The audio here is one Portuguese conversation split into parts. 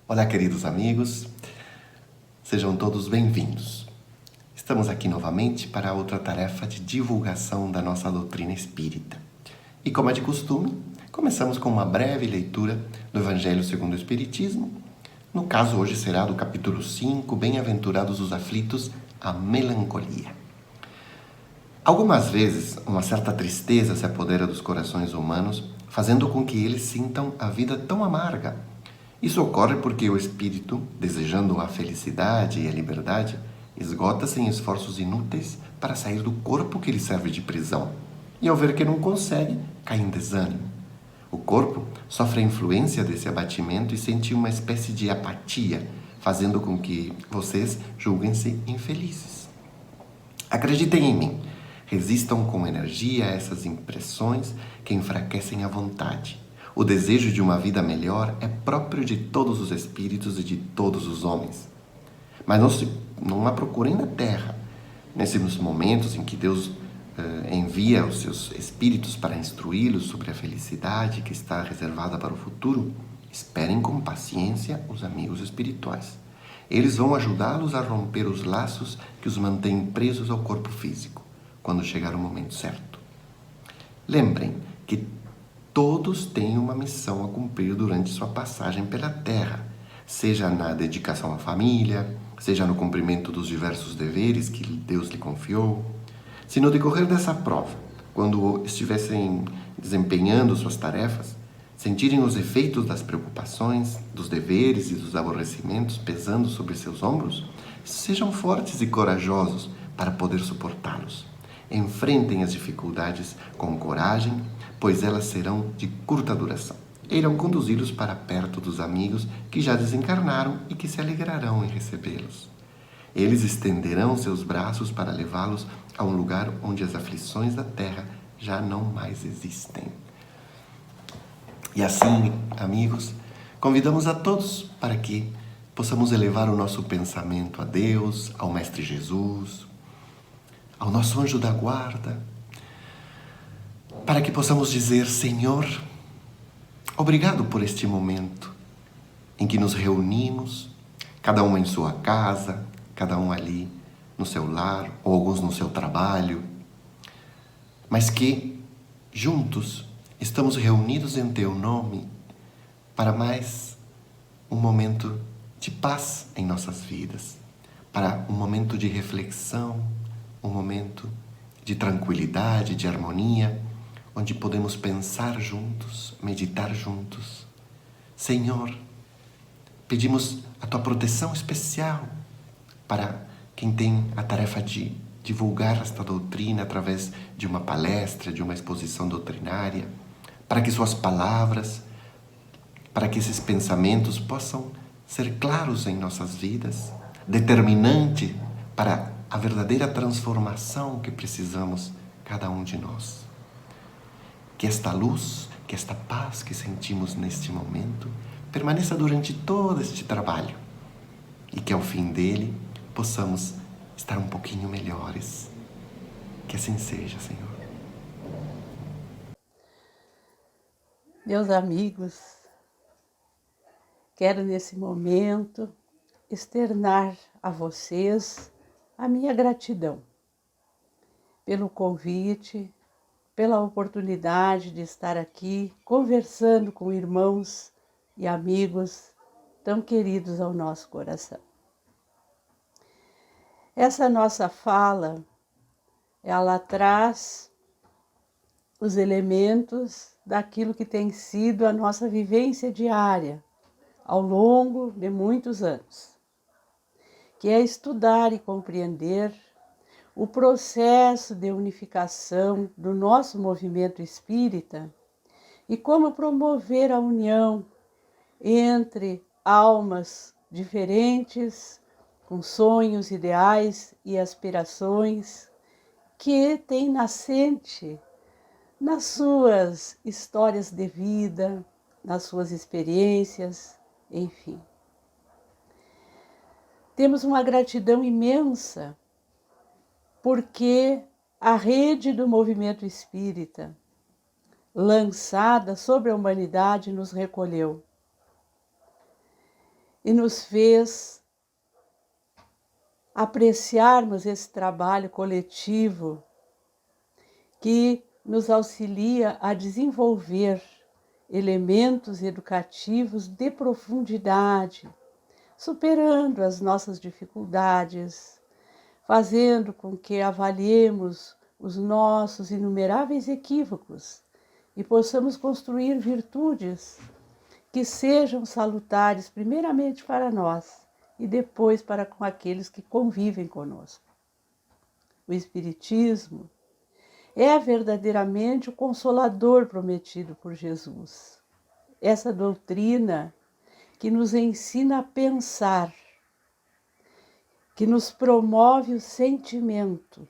Olá, queridos amigos, sejam todos bem-vindos. Estamos aqui novamente para outra tarefa de divulgação da nossa doutrina espírita. E como é de costume, começamos com uma breve leitura do Evangelho segundo o Espiritismo. No caso, hoje será do capítulo 5, Bem-aventurados os aflitos, a melancolia. Algumas vezes, uma certa tristeza se apodera dos corações humanos, fazendo com que eles sintam a vida tão amarga. Isso ocorre porque o espírito, desejando a felicidade e a liberdade, esgota-se em esforços inúteis para sair do corpo que lhe serve de prisão. E ao ver que não consegue, cai em desânimo. O corpo sofre a influência desse abatimento e sente uma espécie de apatia, fazendo com que vocês julguem-se infelizes. Acreditem em mim. Resistam com energia a essas impressões que enfraquecem a vontade. O desejo de uma vida melhor é próprio de todos os espíritos e de todos os homens. Mas não a procurem na terra. Nesses momentos em que Deus envia os seus espíritos para instruí-los sobre a felicidade que está reservada para o futuro, esperem com paciência os amigos espirituais. Eles vão ajudá-los a romper os laços que os mantêm presos ao corpo físico, quando chegar o momento certo. Lembrem que todos têm uma missão a cumprir durante sua passagem pela Terra, seja na dedicação à família, seja no cumprimento dos diversos deveres que Deus lhe confiou. Se no decorrer dessa prova, quando estivessem desempenhando suas tarefas, sentirem os efeitos das preocupações, dos deveres e dos aborrecimentos pesando sobre seus ombros, sejam fortes e corajosos para poder suportá-los. Enfrentem as dificuldades com coragem, pois elas serão de curta duração. Irão conduzi-los para perto dos amigos que já desencarnaram e que se alegrarão em recebê-los. Eles estenderão seus braços para levá-los a um lugar onde as aflições da terra já não mais existem. E assim, amigos, convidamos a todos para que possamos elevar o nosso pensamento a Deus, ao Mestre Jesus, ao nosso anjo da guarda, para que possamos dizer: Senhor, obrigado por este momento em que nos reunimos, cada um em sua casa, cada um ali no seu lar, ou alguns no seu trabalho, mas que juntos estamos reunidos em Teu nome para mais um momento de paz em nossas vidas, para um momento de reflexão, um momento de tranquilidade, de harmonia, onde podemos pensar juntos, meditar juntos. Senhor, pedimos a Tua proteção especial para quem tem a tarefa de divulgar esta doutrina através de uma palestra, de uma exposição doutrinária, para que suas palavras, para que esses pensamentos possam ser claros em nossas vidas, determinante para a verdadeira transformação que precisamos, cada um de nós. Que esta luz, que esta paz que sentimos neste momento permaneça durante todo este trabalho e que ao fim dele possamos estar um pouquinho melhores. Que assim seja, Senhor. Meus amigos, quero nesse momento externar a vocês a minha gratidão pelo convite, pela oportunidade de estar aqui conversando com irmãos e amigos tão queridos ao nosso coração. Essa nossa fala, ela traz os elementos daquilo que tem sido a nossa vivência diária ao longo de muitos anos, que é estudar e compreender o processo de unificação do nosso movimento espírita e como promover a união entre almas diferentes, com sonhos, ideais e aspirações, que têm nascente nas suas histórias de vida, nas suas experiências, enfim. Temos uma gratidão imensa porque a rede do movimento espírita, lançada sobre a humanidade, nos recolheu. e nos fez apreciarmos esse trabalho coletivo que nos auxilia a desenvolver elementos educativos de profundidade, superando as nossas dificuldades, fazendo com que avaliemos os nossos inumeráveis equívocos e possamos construir virtudes que sejam salutares primeiramente para nós e depois para com aqueles que convivem conosco. O Espiritismo é verdadeiramente o consolador prometido por Jesus. Essa doutrina que nos ensina a pensar, que nos promove o sentimento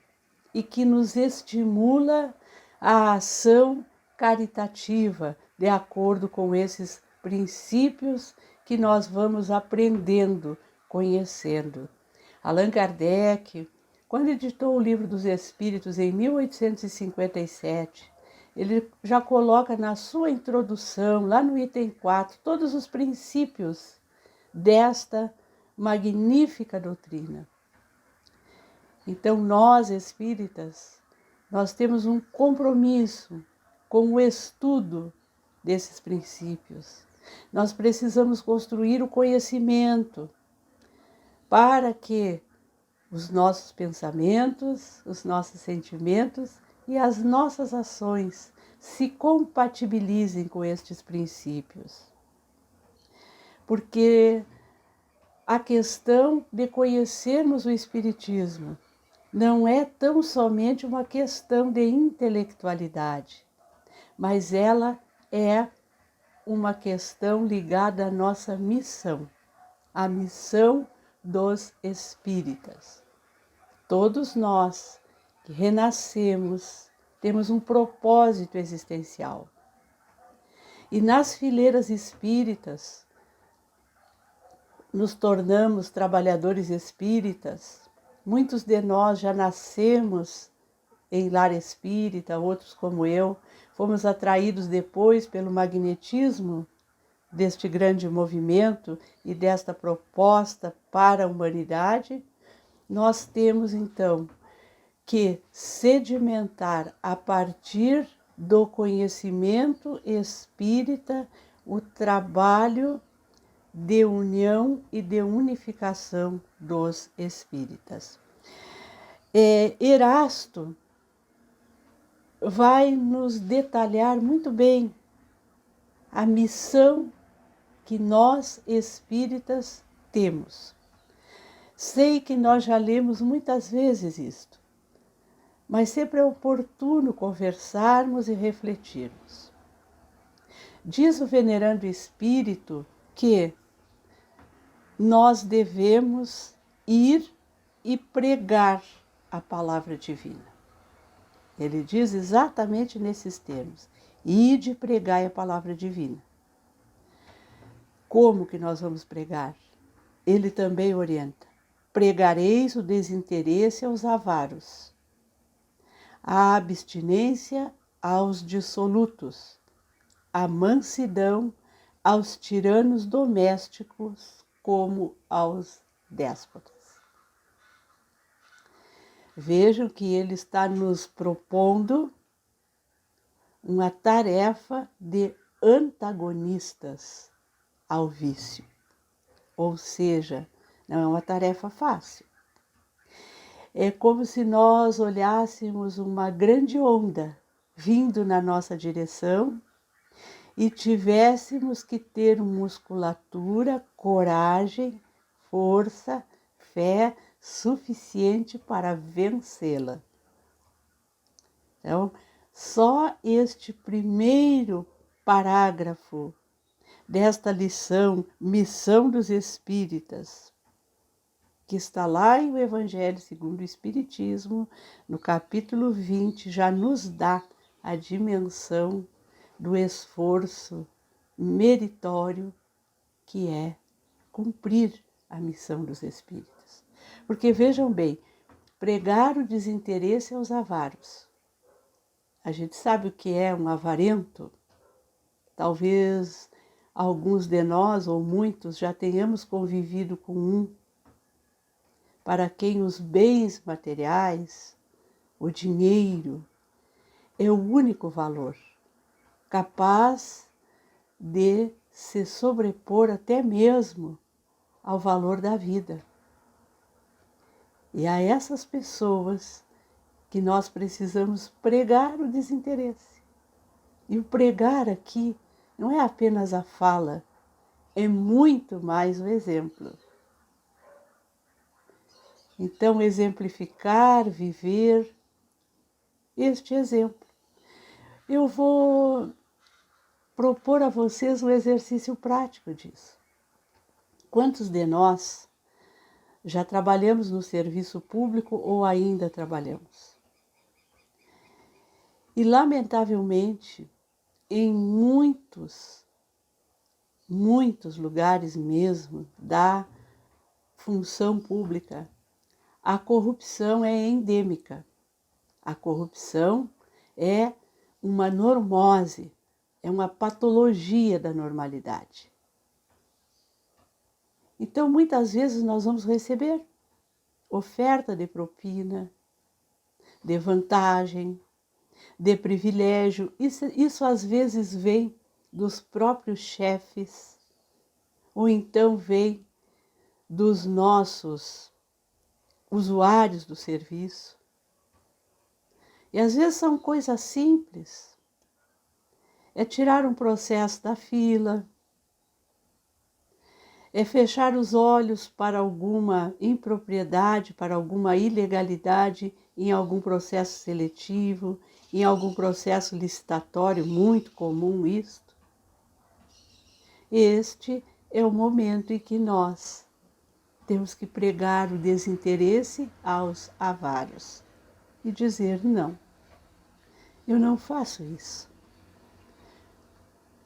e que nos estimula a ação caritativa de acordo com esses princípios que nós vamos aprendendo, conhecendo. Allan Kardec, quando editou o Livro dos Espíritos em 1857, ele já coloca na sua introdução, lá no item 4, todos os princípios desta magnífica doutrina. Então, nós espíritas, nós temos um compromisso com o estudo desses princípios. Nós precisamos construir o conhecimento para que os nossos pensamentos, os nossos sentimentos e as nossas ações se compatibilizem com estes princípios. Porque a questão de conhecermos o Espiritismo não é tão somente uma questão de intelectualidade, mas ela é uma questão ligada à nossa missão, a missão dos espíritas. Todos nós que renascemos temos um propósito existencial. E nas fileiras espíritas nos tornamos trabalhadores espíritas. Muitos de nós já nascemos em lar espírita, outros como eu, fomos atraídos depois pelo magnetismo deste grande movimento e desta proposta para a humanidade. Nós temos então que sedimentar a partir do conhecimento espírita o trabalho de união e de unificação dos espíritas. Erasto vai nos detalhar muito bem a missão que nós espíritas temos. Sei que nós já lemos muitas vezes isto, mas sempre é oportuno conversarmos e refletirmos. Diz o venerando espírito que nós devemos ir e pregar a palavra divina. Ele diz exatamente nesses termos: ide e pregai a palavra divina. Como que nós vamos pregar? Ele também orienta: pregareis o desinteresse aos avaros, a abstinência aos dissolutos, a mansidão aos tiranos domésticos como aos déspotas. Vejam que ele está nos propondo uma tarefa de antagonistas ao vício. Ou seja, não é uma tarefa fácil. É como se nós olhássemos uma grande onda vindo na nossa direção e tivéssemos que ter musculatura, coragem, força, fé suficiente para vencê-la. Então, só este primeiro parágrafo desta lição, Missão dos Espíritas, que está lá em o Evangelho segundo o Espiritismo, no capítulo 20, já nos dá a dimensão do esforço meritório que é cumprir a missão dos espíritas. Porque vejam bem, pregar o desinteresse aos avaros. A gente sabe o que é um avarento? Talvez alguns de nós, ou muitos, já tenhamos convivido com um, para quem os bens materiais, o dinheiro, é o único valor, capaz de se sobrepor até mesmo ao valor da vida. E a essas pessoas que nós precisamos pregar o desinteresse. E o pregar aqui não é apenas a fala, é muito mais o exemplo. Então, exemplificar, viver este exemplo. Eu vou propor a vocês um exercício prático disso. Quantos de nós já trabalhamos no serviço público ou ainda trabalhamos? E, lamentavelmente, em muitos lugares mesmo da função pública, a corrupção é endêmica. A corrupção é uma normose, é uma patologia da normalidade. Então, muitas vezes nós vamos receber oferta de propina, de vantagem, de privilégio. Isso às vezes vem dos próprios chefes, ou então vem dos nossos usuários do serviço. E às vezes são coisas simples. É tirar um processo da fila, é fechar os olhos para alguma impropriedade, para alguma ilegalidade em algum processo seletivo, em algum processo licitatório, muito comum isto. Este é o momento em que nós temos que pregar o desinteresse aos avaros e dizer: não, eu não faço isso.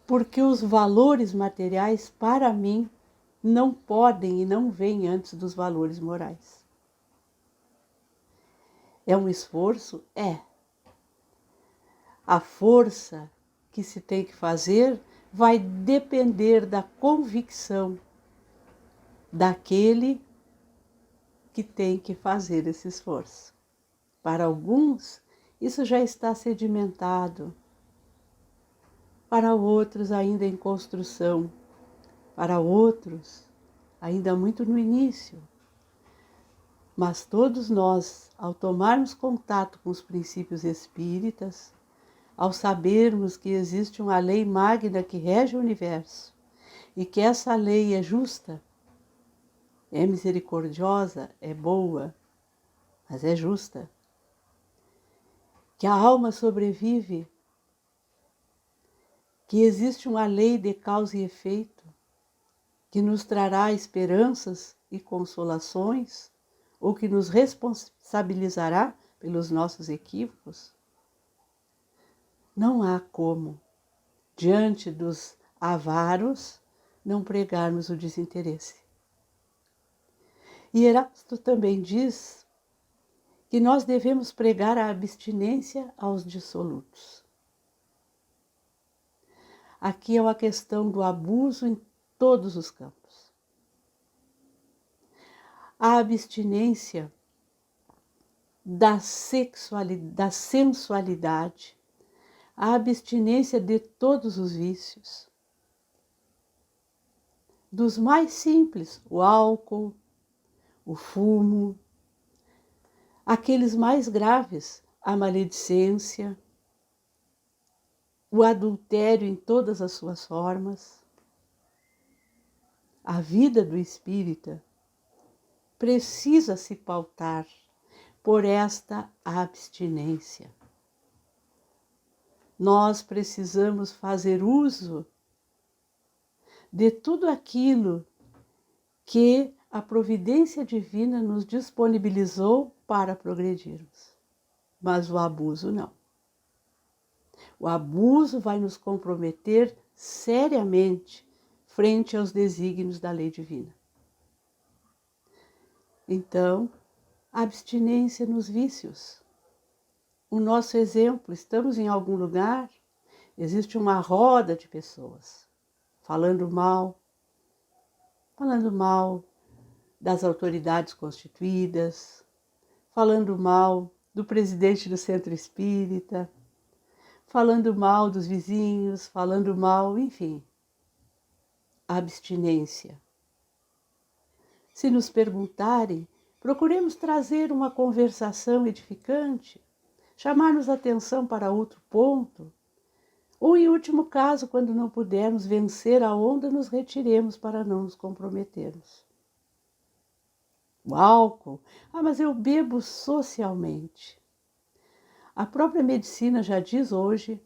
Porque os valores materiais, para mim, não podem e não vêm antes dos valores morais. É um esforço? É. A força que se tem que fazer vai depender da convicção daquele que tem que fazer esse esforço. Para alguns, isso já está sedimentado. Para outros, ainda em construção. Para outros, ainda muito no início. Mas todos nós, ao tomarmos contato com os princípios espíritas, ao sabermos que existe uma lei magna que rege o universo e que essa lei é justa, é misericordiosa, é boa, mas é justa, que a alma sobrevive, que existe uma lei de causa e efeito, que nos trará esperanças e consolações, ou que nos responsabilizará pelos nossos equívocos, não há como, diante dos avaros, não pregarmos o desinteresse. E Erasto também diz que nós devemos pregar a abstinência aos dissolutos. Aqui é uma questão do abuso em todos os campos. A abstinência da sensualidade, a abstinência de todos os vícios. Dos mais simples, o álcool, o fumo, aqueles mais graves, a maledicência, o adultério em todas as suas formas. A vida do espírita precisa se pautar por esta abstinência. Nós precisamos fazer uso de tudo aquilo que a providência divina nos disponibilizou para progredirmos. Mas o abuso não. O abuso vai nos comprometer seriamente frente aos desígnios da lei divina. Então, abstinência nos vícios. O nosso exemplo, estamos em algum lugar, existe uma roda de pessoas falando mal das autoridades constituídas, falando mal do presidente do Centro Espírita, falando mal dos vizinhos, falando mal, enfim, abstinência. Se nos perguntarem, procuremos trazer uma conversação edificante, chamar-nos atenção para outro ponto, ou, em último caso, quando não pudermos vencer a onda, nos retiremos para não nos comprometermos. O álcool, mas eu bebo socialmente. A própria medicina já diz hoje,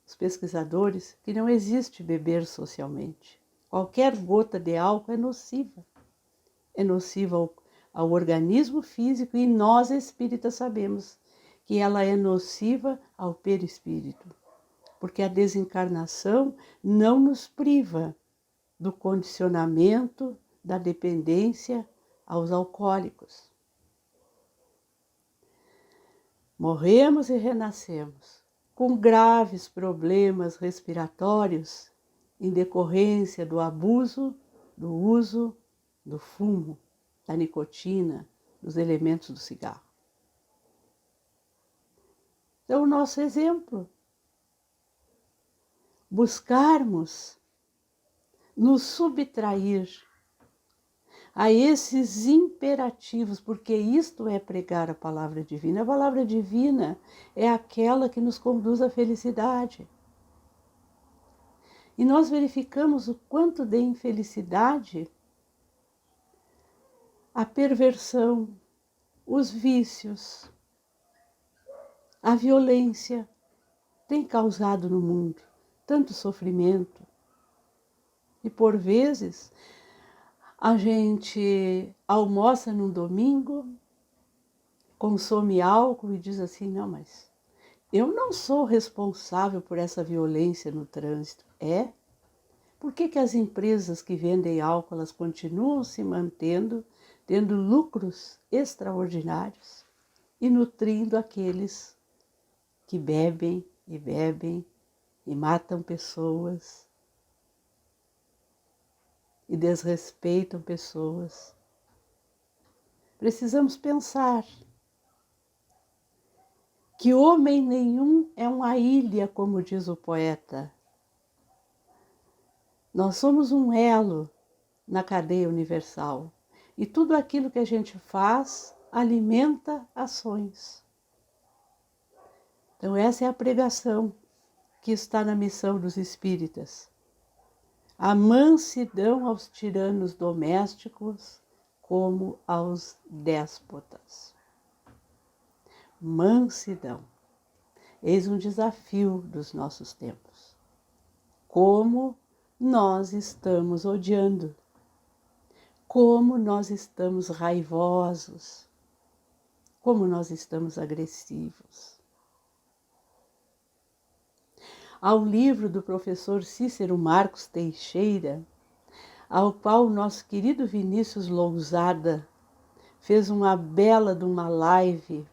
os pesquisadores, que não existe beber socialmente. Qualquer gota de álcool é nociva. É nociva ao organismo físico e nós espíritas sabemos que ela é nociva ao perispírito, porque a desencarnação não nos priva do condicionamento, da dependência aos alcoólicos. Morremos e renascemos com graves problemas respiratórios em decorrência do abuso, do uso do fumo, da nicotina, dos elementos do cigarro. Então, o nosso exemplo, buscarmos nos subtrair a esses imperativos, porque isto é pregar a palavra divina. A palavra divina é aquela que nos conduz à felicidade. E nós verificamos o quanto de infelicidade a perversão, os vícios, a violência tem causado no mundo tanto sofrimento. E por vezes a gente almoça num domingo, consome álcool e diz assim, não, mas eu não sou responsável por essa violência no trânsito. Por que as empresas que vendem álcool, elas continuam se mantendo, tendo lucros extraordinários e nutrindo aqueles que bebem e matam pessoas e desrespeitam pessoas? Precisamos pensar que homem nenhum é uma ilha, como diz o poeta. Nós somos um elo na cadeia universal e tudo aquilo que a gente faz alimenta ações. Então essa é a pregação que está na missão dos espíritas. A mansidão aos tiranos domésticos como aos déspotas. Mansidão. Eis um desafio dos nossos tempos. Como nós estamos odiando, como nós estamos raivosos, como nós estamos agressivos. Há um livro do professor Cícero Marcos Teixeira, ao qual o nosso querido Vinícius Lousada fez uma bela de uma live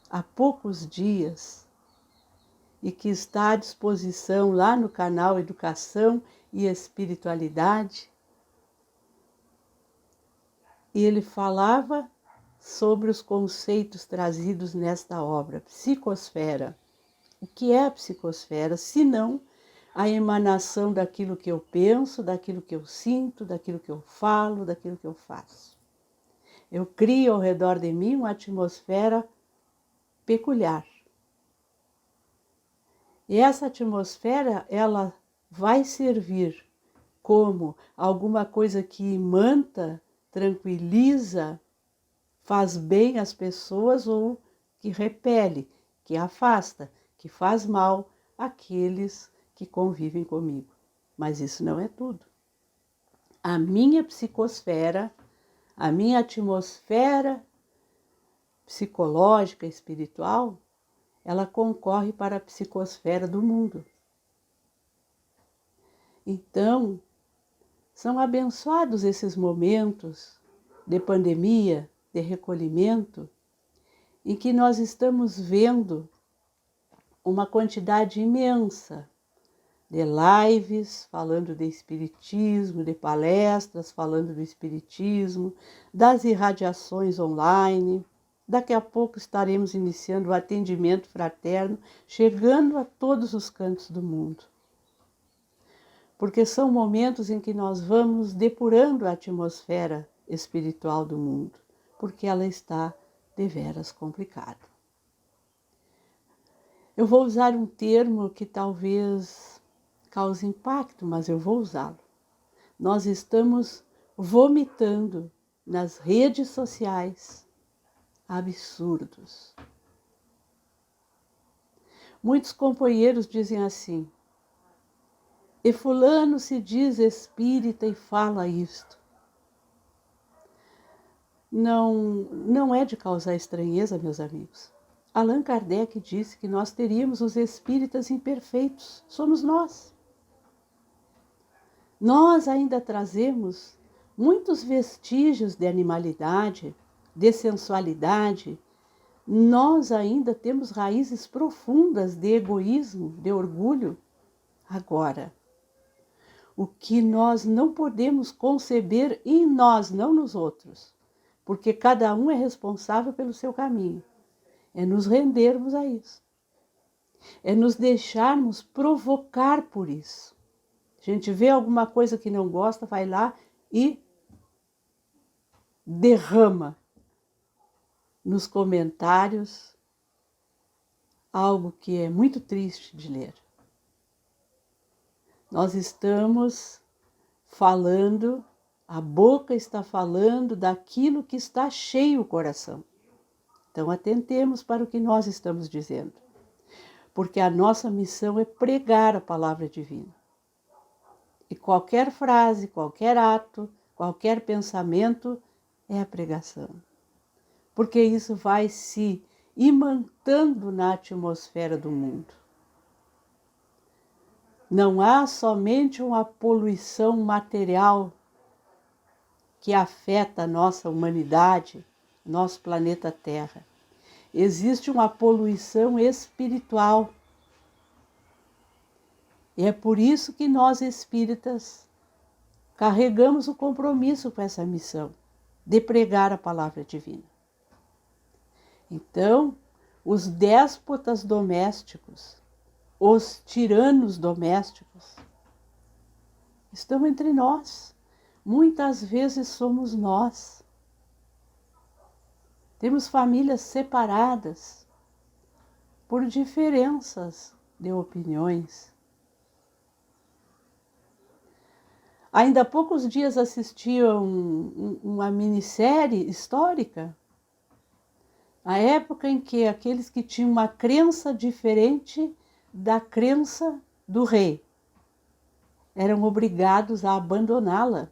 há poucos dias, e que está à disposição lá no canal Educação e Espiritualidade. E ele falava sobre os conceitos trazidos nesta obra, psicosfera. O que é a psicosfera, senão a emanação daquilo que eu penso, daquilo que eu sinto, daquilo que eu falo, daquilo que eu faço. Eu crio ao redor de mim uma atmosfera peculiar. E essa atmosfera, ela vai servir como alguma coisa que imanta, tranquiliza, faz bem às pessoas ou que repele, que afasta, que faz mal àqueles que convivem comigo. Mas isso não é tudo. A minha psicosfera, a minha atmosfera psicológica, espiritual, ela concorre para a psicosfera do mundo. Então, são abençoados esses momentos de pandemia, de recolhimento, em que nós estamos vendo uma quantidade imensa de lives falando de espiritismo, de palestras falando do espiritismo, das irradiações online. Daqui a pouco estaremos iniciando o atendimento fraterno, chegando a todos os cantos do mundo. Porque são momentos em que nós vamos depurando a atmosfera espiritual do mundo, porque ela está deveras complicada. Eu vou usar um termo que talvez cause impacto, mas eu vou usá-lo. Nós estamos vomitando nas redes sociais absurdos. Muitos companheiros dizem assim: e fulano se diz espírita e fala isto. Não é de causar estranheza, meus amigos. Allan Kardec disse que nós teríamos os espíritas imperfeitos, somos nós. Nós ainda trazemos muitos vestígios de animalidade, de sensualidade. Nós ainda temos raízes profundas de egoísmo, de orgulho. Agora, o que nós não podemos conceber em nós, não nos outros, porque cada um é responsável pelo seu caminho, é nos rendermos a isso, é nos deixarmos provocar por isso. A gente vê alguma coisa que não gosta, vai lá e derrama nos comentários algo que é muito triste de ler. Nós estamos falando, a boca está falando daquilo que está cheio o coração. Então atentemos para o que nós estamos dizendo, porque a nossa missão é pregar a palavra divina. E qualquer frase, qualquer ato, qualquer pensamento é a pregação. Porque isso vai se imantando na atmosfera do mundo. Não há somente uma poluição material que afeta a nossa humanidade, nosso planeta Terra. Existe uma poluição espiritual. E é por isso que nós espíritas carregamos o compromisso com essa missão de pregar a palavra divina. Então, os déspotas domésticos, os tiranos domésticos, estão entre nós. Muitas vezes somos nós. Temos famílias separadas por diferenças de opiniões. Ainda há poucos dias assisti a uma minissérie histórica, a época em que aqueles que tinham uma crença diferente da crença do rei eram obrigados a abandoná-la,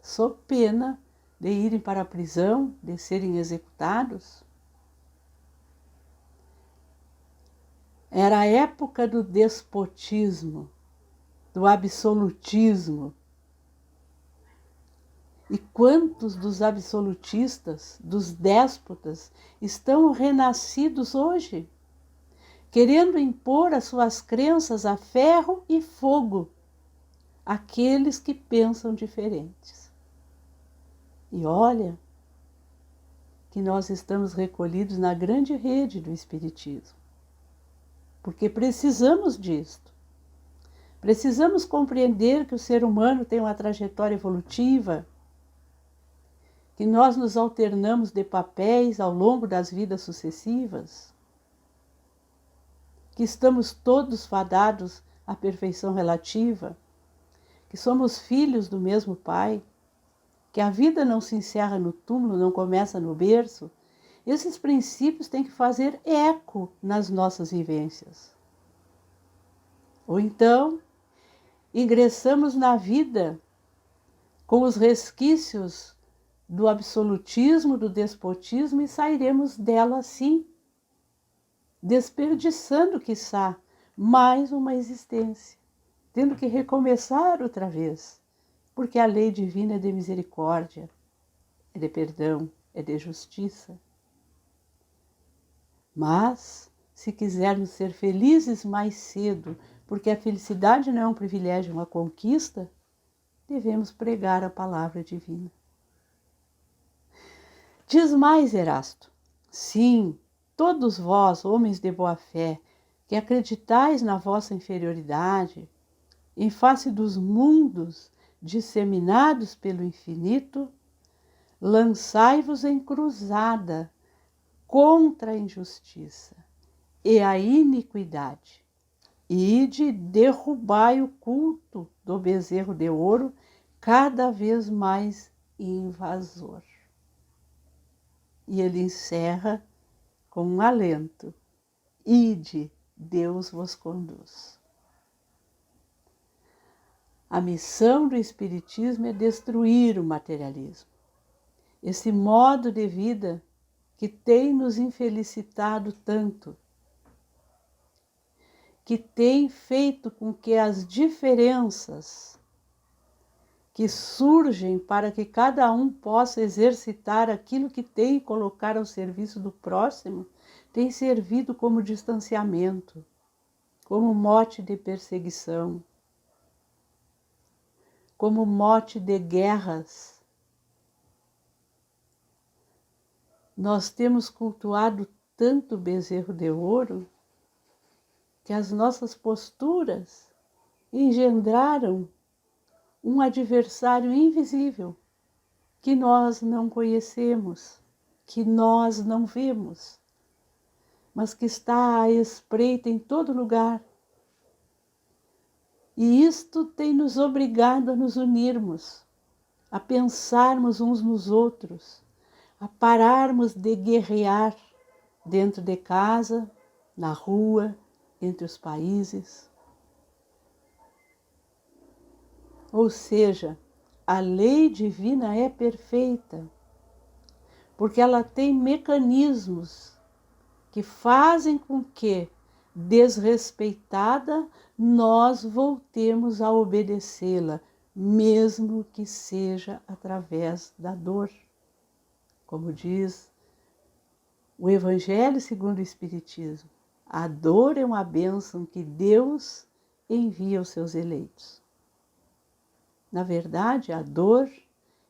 sob pena de irem para a prisão, de serem executados. Era a época do despotismo, do absolutismo. E quantos dos absolutistas, dos déspotas, estão renascidos hoje, querendo impor as suas crenças a ferro e fogo àqueles que pensam diferentes. E olha que nós estamos recolhidos na grande rede do Espiritismo, porque precisamos disto. Precisamos compreender que o ser humano tem uma trajetória evolutiva, que nós nos alternamos de papéis ao longo das vidas sucessivas, que estamos todos fadados à perfeição relativa, que somos filhos do mesmo Pai, que a vida não se encerra no túmulo, não começa no berço. Esses princípios têm que fazer eco nas nossas vivências. Ou então, ingressamos na vida com os resquícios do absolutismo, do despotismo e sairemos dela assim, desperdiçando, quiçá, mais uma existência, tendo que recomeçar outra vez, porque a lei divina é de misericórdia, é de perdão, é de justiça. Mas, se quisermos ser felizes mais cedo, porque a felicidade não é um privilégio, uma conquista, devemos pregar a palavra divina. Diz mais Erasto: sim, todos vós, homens de boa fé, que acreditais na vossa inferioridade, em face dos mundos disseminados pelo infinito, lançai-vos em cruzada contra a injustiça e a iniquidade, e de derrubai o culto do bezerro de ouro cada vez mais invasor. E ele encerra com um alento: ide, Deus vos conduz. A missão do Espiritismo é destruir o materialismo, esse modo de vida que tem nos infelicitado tanto, que tem feito com que as diferenças que surgem para que cada um possa exercitar aquilo que tem e colocar ao serviço do próximo, tem servido como distanciamento, como mote de perseguição, como mote de guerras. Nós temos cultuado tanto o bezerro de ouro que as nossas posturas engendraram um adversário invisível que nós não conhecemos, que nós não vemos, mas que está à espreita em todo lugar. E isto tem nos obrigado a nos unirmos, a pensarmos uns nos outros, a pararmos de guerrear dentro de casa, na rua, entre os países. Ou seja, a lei divina é perfeita, porque ela tem mecanismos que fazem com que, desrespeitada, nós voltemos a obedecê-la, mesmo que seja através da dor. Como diz o Evangelho segundo o Espiritismo, a dor é uma bênção que Deus envia aos seus eleitos. Na verdade, a dor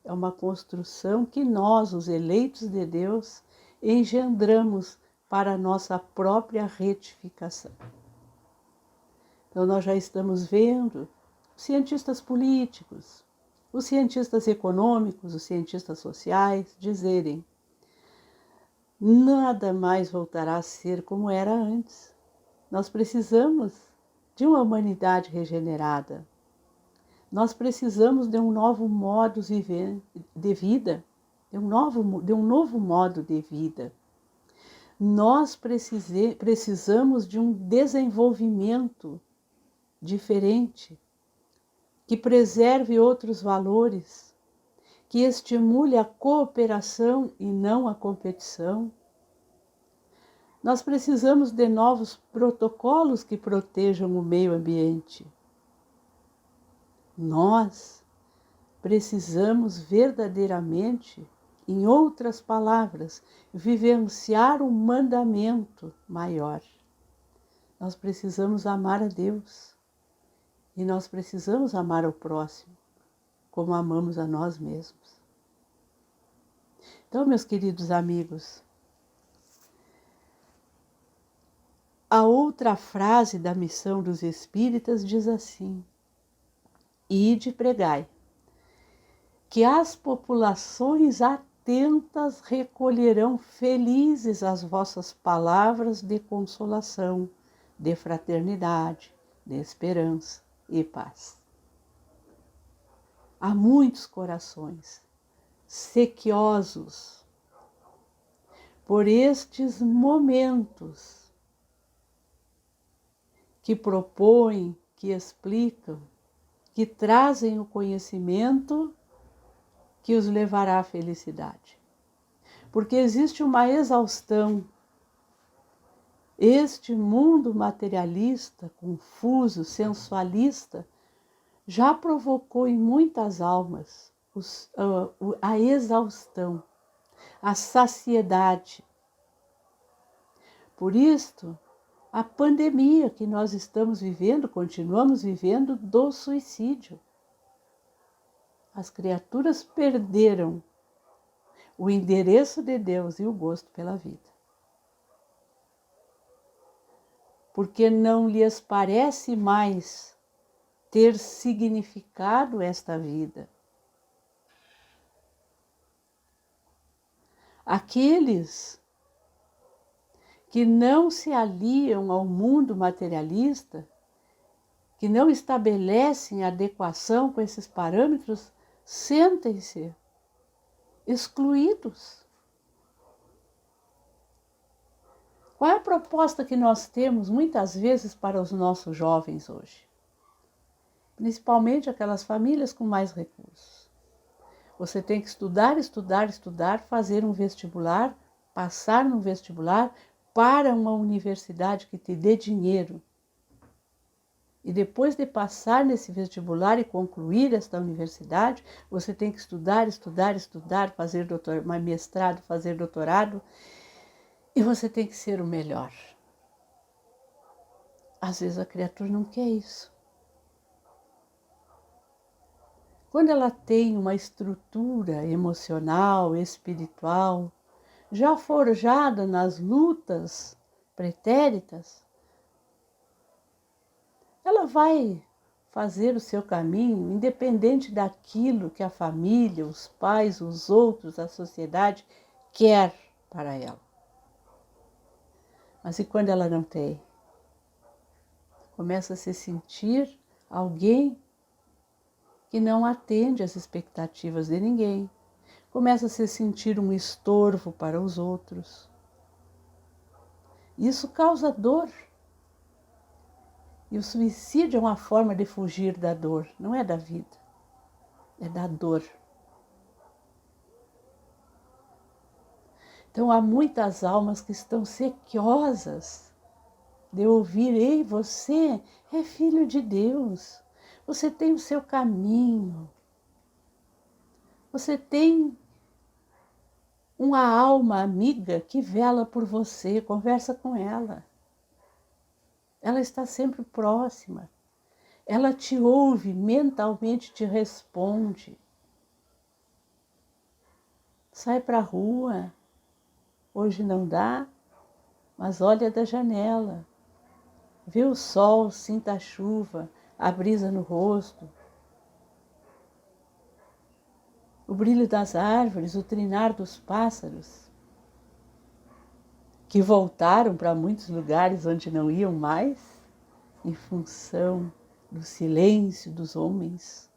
é uma construção que nós, os eleitos de Deus, engendramos para a nossa própria retificação. Então, nós já estamos vendo os cientistas políticos, os cientistas econômicos, os cientistas sociais dizerem: nada mais voltará a ser como era antes. Nós precisamos de uma humanidade regenerada. Nós precisamos de um novo modo de vida, de um novo modo de vida. Nós precisamos de um desenvolvimento diferente, que preserve outros valores, que estimule a cooperação e não a competição. Nós precisamos de novos protocolos que protejam o meio ambiente. Nós precisamos verdadeiramente, em outras palavras, vivenciar um mandamento maior. Nós precisamos amar a Deus e nós precisamos amar ao próximo como amamos a nós mesmos. Então, meus queridos amigos, a outra frase da missão dos espíritas diz assim: ide pregai, que as populações atentas recolherão felizes as vossas palavras de consolação, de fraternidade, de esperança e paz. Há muitos corações sequiosos por estes momentos que propõem, que explicam, que trazem o conhecimento que os levará à felicidade. Porque existe uma exaustão. Este mundo materialista, confuso, sensualista, já provocou em muitas almas a exaustão, a saciedade. Por isto, a pandemia que nós estamos vivendo, continuamos vivendo, do suicídio. As criaturas perderam o endereço de Deus e o gosto pela vida. Porque não lhes parece mais ter significado esta vida. Aqueles que não se aliam ao mundo materialista, que não estabelecem adequação com esses parâmetros, sentem-se excluídos. Qual é a proposta que nós temos muitas vezes para os nossos jovens hoje? Principalmente aquelas famílias com mais recursos. Você tem que estudar, estudar, estudar, fazer um vestibular, passar no vestibular para uma universidade que te dê dinheiro. E depois de passar nesse vestibular e concluir esta universidade, você tem que estudar, estudar, estudar, fazer mestrado, fazer doutorado, e você tem que ser o melhor. Às vezes a criatura não quer isso. Quando ela tem uma estrutura emocional, espiritual, já forjada nas lutas pretéritas, ela vai fazer o seu caminho independente daquilo que a família, os pais, os outros, a sociedade quer para ela. Mas e quando ela não tem? Começa a se sentir alguém que não atende às expectativas de ninguém. Começa a se sentir um estorvo para os outros. Isso causa dor. E o suicídio é uma forma de fugir da dor, não é da vida, é da dor. Então há muitas almas que estão sequiosas de ouvir: ei, você é filho de Deus, você tem o seu caminho, você tem uma alma amiga que vela por você, conversa com ela. Ela está sempre próxima. Ela te ouve, mentalmente te responde. Sai para a rua. Hoje não dá, mas olha da janela. Vê o sol, sinta a chuva, a brisa no rosto. O brilho das árvores, o trinar dos pássaros, que voltaram para muitos lugares onde não iam mais, em função do silêncio dos homens.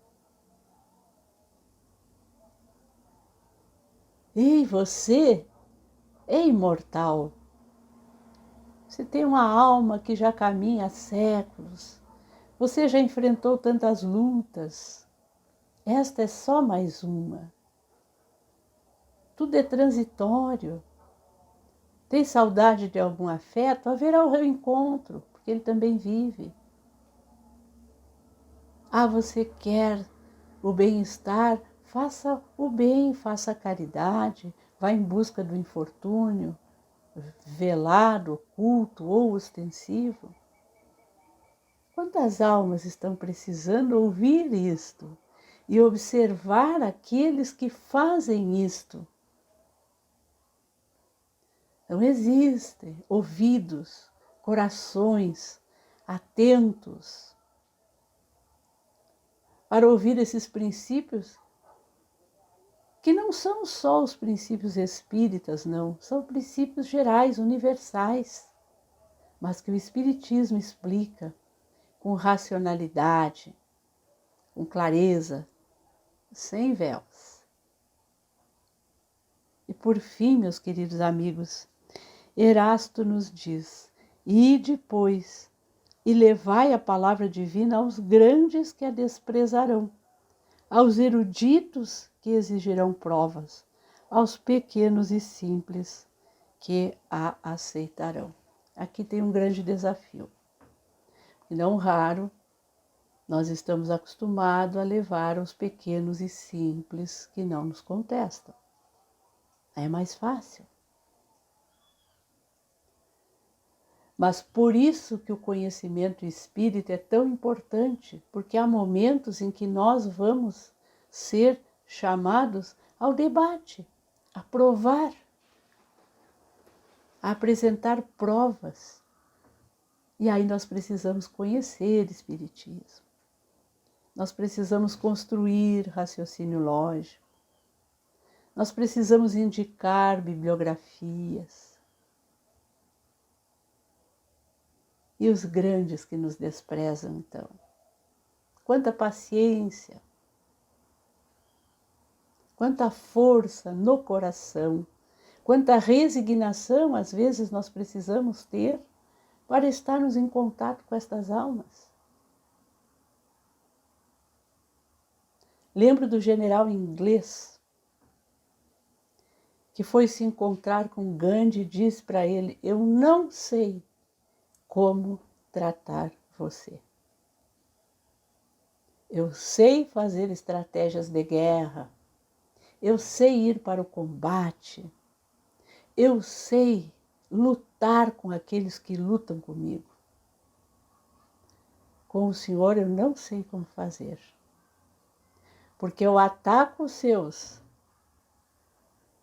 Ei, você é imortal. Você tem uma alma que já caminha há séculos. Você já enfrentou tantas lutas. Esta é só mais uma. Tudo é transitório. Tem saudade de algum afeto? Haverá o reencontro, porque ele também vive. Ah, você quer o bem-estar? Faça o bem, faça a caridade, vá em busca do infortúnio, velado, oculto ou ostensivo. Quantas almas estão precisando ouvir isto e observar aqueles que fazem isto? Não existem ouvidos, corações atentos para ouvir esses princípios, que não são só os princípios espíritas, não, são princípios gerais, universais, mas que o Espiritismo explica com racionalidade, com clareza, sem véus. E por fim, meus queridos amigos, Erasto nos diz: ide, pois, e levai a palavra divina aos grandes que a desprezarão, aos eruditos que exigirão provas, aos pequenos e simples que a aceitarão. Aqui tem um grande desafio. E não raro, nós estamos acostumados a levar os pequenos e simples que não nos contestam. É mais fácil. Mas por isso que o conhecimento espírita é tão importante, porque há momentos em que nós vamos ser chamados ao debate, a provar, a apresentar provas. E aí nós precisamos conhecer espiritismo. Nós precisamos construir raciocínio lógico. Nós precisamos indicar bibliografias. E os grandes que nos desprezam, então? Quanta paciência, quanta força no coração, quanta resignação às vezes nós precisamos ter para estarmos em contato com estas almas. Lembro do general inglês que foi se encontrar com Gandhi e disse para ele: eu não sei como tratar você. Eu sei fazer estratégias de guerra, eu sei ir para o combate, eu sei lutar com aqueles que lutam comigo. Com o Senhor eu não sei como fazer, porque eu ataco os seus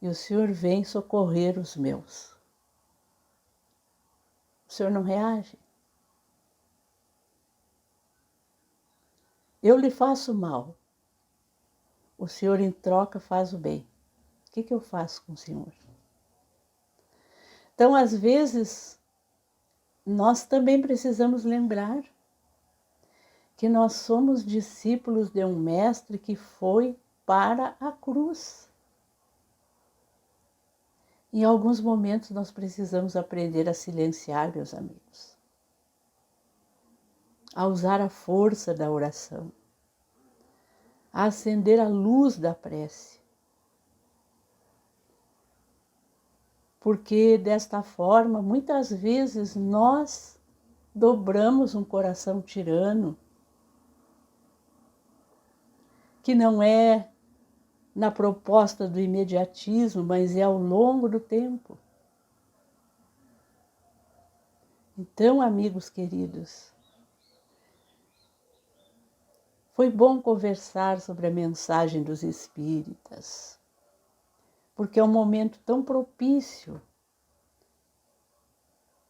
e o Senhor vem socorrer os meus. O Senhor não reage? Eu lhe faço mal. O Senhor em troca faz o bem. O que eu faço com o Senhor? Então, às vezes, nós também precisamos lembrar que nós somos discípulos de um mestre que foi para a cruz. Em alguns momentos nós precisamos aprender a silenciar, meus amigos, a usar a força da oração, a acender a luz da prece. Porque desta forma, muitas vezes nós dobramos um coração tirano, que não é na proposta do imediatismo, mas é ao longo do tempo. Então, amigos queridos, foi bom conversar sobre a mensagem dos espíritas, porque é um momento tão propício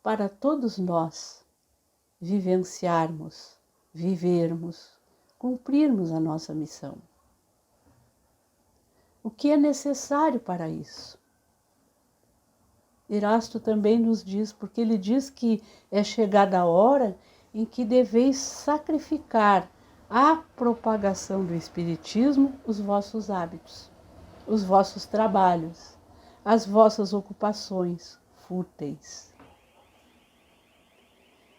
para todos nós vivenciarmos, vivermos, cumprirmos a nossa missão. O que é necessário para isso? Erasto também nos diz, porque ele diz que é chegada a hora em que deveis sacrificar à propagação do Espiritismo os vossos hábitos, os vossos trabalhos, as vossas ocupações fúteis.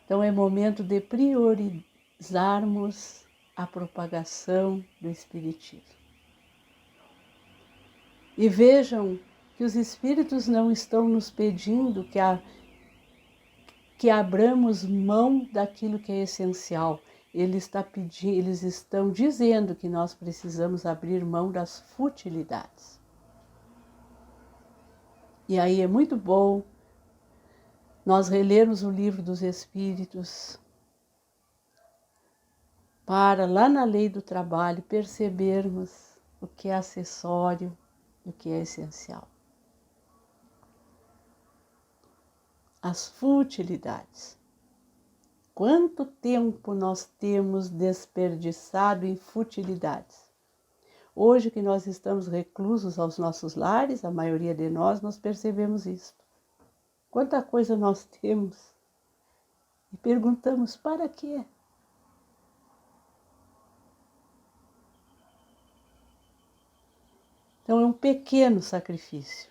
Então é momento de priorizarmos a propagação do Espiritismo. E vejam que os Espíritos não estão nos pedindo que abramos mão daquilo que é essencial. Eles estão dizendo que nós precisamos abrir mão das futilidades. E aí é muito bom nós relermos o livro dos Espíritos para, lá na lei do trabalho, percebermos o que é acessório e o que é essencial. As futilidades. Quanto tempo nós temos desperdiçado em futilidades? Hoje que nós estamos reclusos aos nossos lares, a maioria de nós percebemos isso. Quanta coisa nós temos e perguntamos para quê? Então é um pequeno sacrifício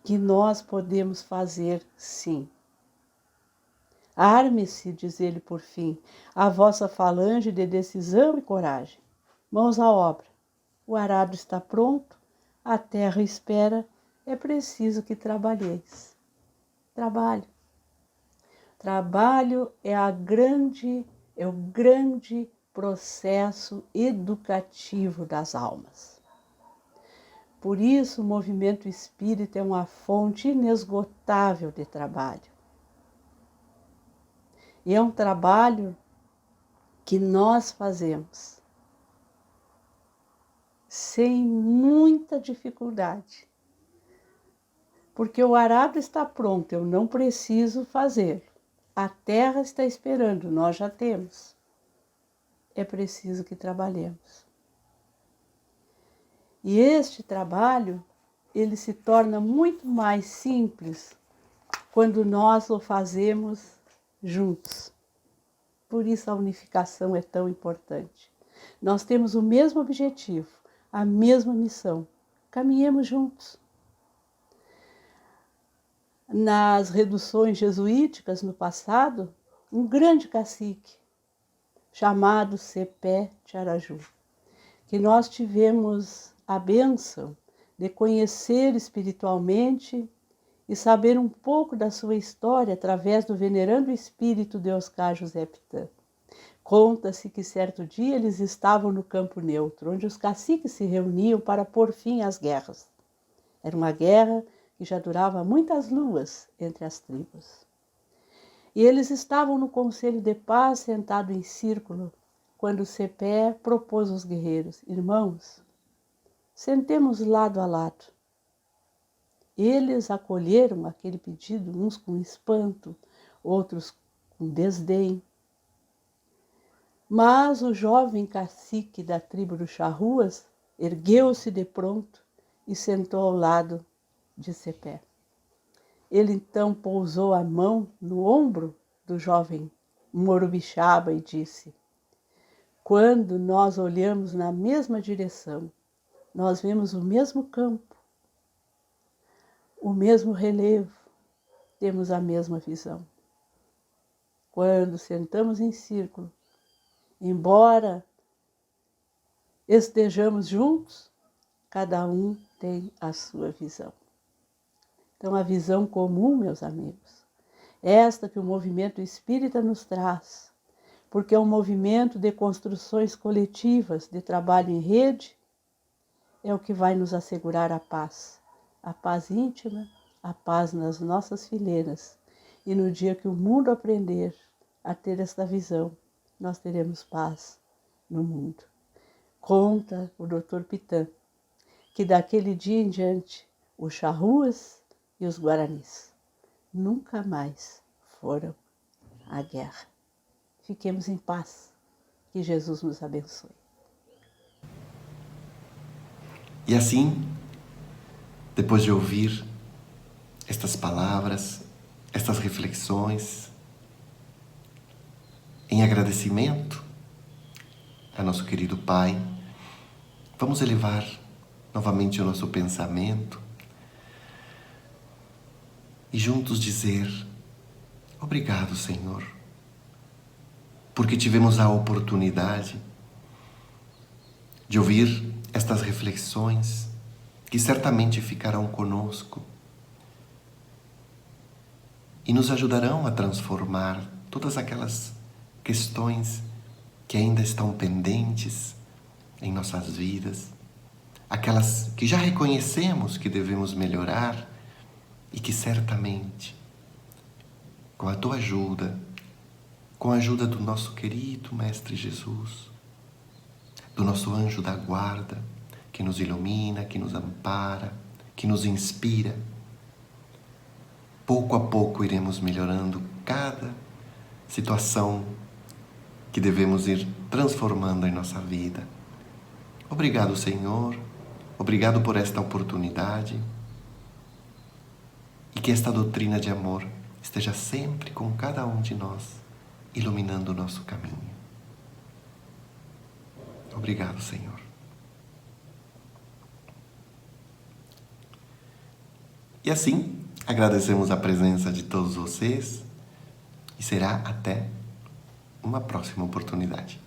que nós podemos fazer, sim. Arme-se, diz ele por fim, a vossa falange de decisão e coragem. Mãos à obra. O arado está pronto, a terra espera, é preciso que trabalheis. Trabalho. Trabalho é o grande processo educativo das almas. Por isso, o movimento espírita é uma fonte inesgotável de trabalho. E é um trabalho que nós fazemos sem muita dificuldade. Porque o arado está pronto, eu não preciso fazê-lo. A terra está esperando, nós já temos. É preciso que trabalhemos. E este trabalho, ele se torna muito mais simples quando nós o fazemos juntos. Por isso a unificação é tão importante. Nós temos o mesmo objetivo, a mesma missão. Caminhemos juntos. Nas reduções jesuíticas no passado, um grande cacique chamado Cepé de Araju, que nós tivemos a bênção de conhecer espiritualmente e saber um pouco da sua história através do venerando espírito de Oscar José Pitã. Conta-se que certo dia eles estavam no campo neutro, onde os caciques se reuniam para pôr fim às guerras. Era uma guerra que já durava muitas luas entre as tribos. E eles estavam no conselho de paz, sentado em círculo, quando Cepé propôs aos guerreiros: irmãos, sentemos lado a lado. Eles acolheram aquele pedido, uns com espanto, outros com desdém. Mas o jovem cacique da tribo dos Charruas ergueu-se de pronto e sentou ao lado de Cepé. Ele então pousou a mão no ombro do jovem Morubixaba e disse: quando nós olhamos na mesma direção, nós vemos o mesmo campo, o mesmo relevo, temos a mesma visão. Quando sentamos em círculo, embora estejamos juntos, cada um tem a sua visão. Então, a visão comum, meus amigos, esta que o movimento espírita nos traz, porque é um movimento de construções coletivas, de trabalho em rede, é o que vai nos assegurar a paz íntima, a paz nas nossas fileiras. E no dia que o mundo aprender a ter esta visão, nós teremos paz no mundo. Conta o Dr. Pitã que daquele dia em diante, os Charruas e os Guaranis nunca mais foram à guerra. Fiquemos em paz. Que Jesus nos abençoe. E assim, depois de ouvir estas palavras, estas reflexões, em agradecimento a nosso querido Pai, vamos elevar novamente o nosso pensamento e juntos dizer: obrigado, Senhor, porque tivemos a oportunidade de ouvir estas reflexões que certamente ficarão conosco e nos ajudarão a transformar todas aquelas questões que ainda estão pendentes em nossas vidas, aquelas que já reconhecemos que devemos melhorar e que certamente, com a tua ajuda, com a ajuda do nosso querido Mestre Jesus, do nosso anjo da guarda, que nos ilumina, que nos ampara, que nos inspira, pouco a pouco iremos melhorando cada situação que devemos ir transformando em nossa vida. Obrigado, Senhor, obrigado por esta oportunidade e que esta doutrina de amor esteja sempre com cada um de nós, iluminando o nosso caminho. Obrigado, Senhor. E assim, agradecemos a presença de todos vocês e será até uma próxima oportunidade.